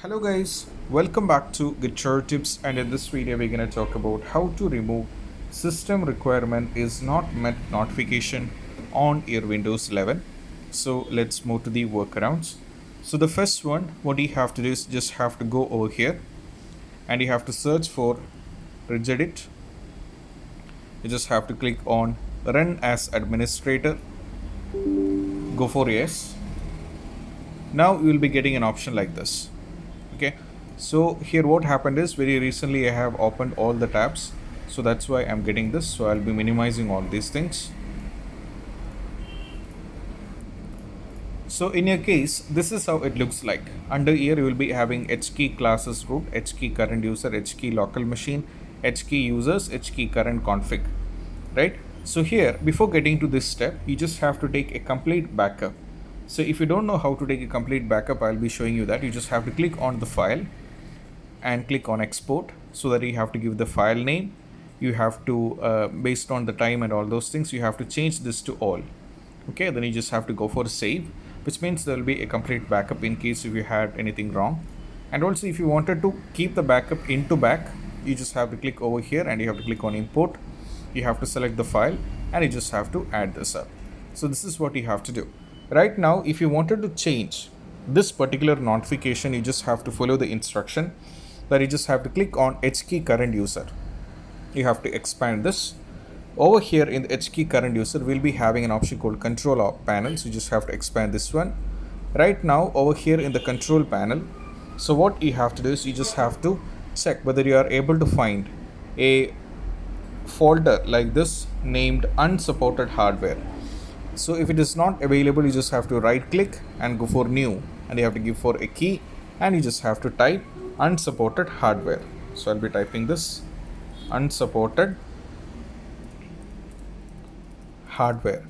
Hello guys, welcome back to Guitar Tips, and in this video we're going to talk about how to remove system requirement is not met notification on your Windows 11. So let's move to the workarounds. So the first one, what you have to do is just have to go over here and you have to search for regedit. You just have to click on run as administrator, go for yes. Now you will be getting an option like this. Okay, so here what happened is very recently I have opened all the tabs, so that's why I'm getting this. So I'll be minimizing all these things. So in your case, this is how it looks like. Under here you will be having hkey classes root, hkey current user, hkey local machine, hkey users, hkey current config, right? So here, before getting to this step, you just have to take a complete backup. So if you don't know how to take a complete backup, I'll be showing you that. You just have to click on the file and click on export, so that you have to give the file name. You have to, based on the time and all those things, you have to change this to all. Okay, then you just have to go for save, which means there will be a complete backup in case if you had anything wrong. And also if you wanted to keep the backup into back, you just have to click over here and you have to click on import. You have to select the file and you just have to add this up. So this is what you have to do. Right now, if you wanted to change this particular notification, you just have to follow the instruction that you just have to click on hkey current user. You have to expand this. Over here in the hkey current user, we'll be having an option called control panel. So you just have to expand this one. Right now, over here in the control panel, so what you have to do is you just have to check whether you are able to find a folder like this named unsupported hardware. So if it is not available, you just have to right click and go for new, and you have to give for a key and you just have to type unsupported hardware. So I'll be typing this unsupported hardware,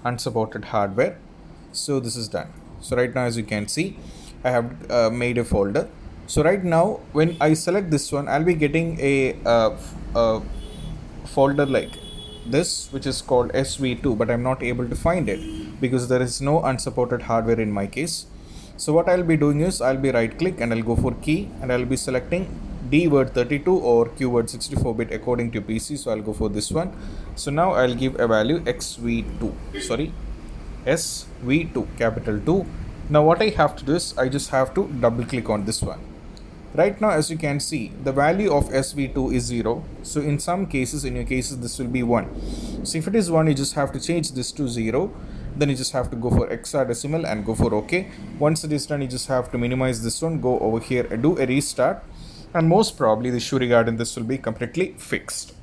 unsupported hardware. So this is done. So right now, as you can see, I have made a folder. So right now when I select this one, I'll be getting a folder like this, which is called SV2, but I'm not able to find it because there is no unsupported hardware in my case. So what I'll be doing is I'll be right click and I'll go for key and I'll be selecting D word 32 or Q word 64-bit according to PC. So I'll go for this one. So now I'll give a value SV2, capital 2. Now what I have to do is I just have to double click on this one. Right now, as you can see, the value of SV2 is 0. So in some cases, in your cases, this will be 1. So if it is 1, you just have to change this to 0. Then you just have to go for hexadecimal and go for OK. Once it is done, you just have to minimize this one, go over here and do a restart. And most probably the issue regarding this will be completely fixed.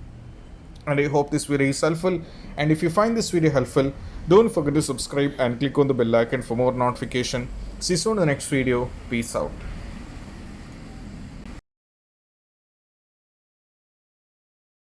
And I hope this video is helpful. And if you find this video helpful, don't forget to subscribe and click on the bell icon for more notification. See you soon in the next video. Peace out.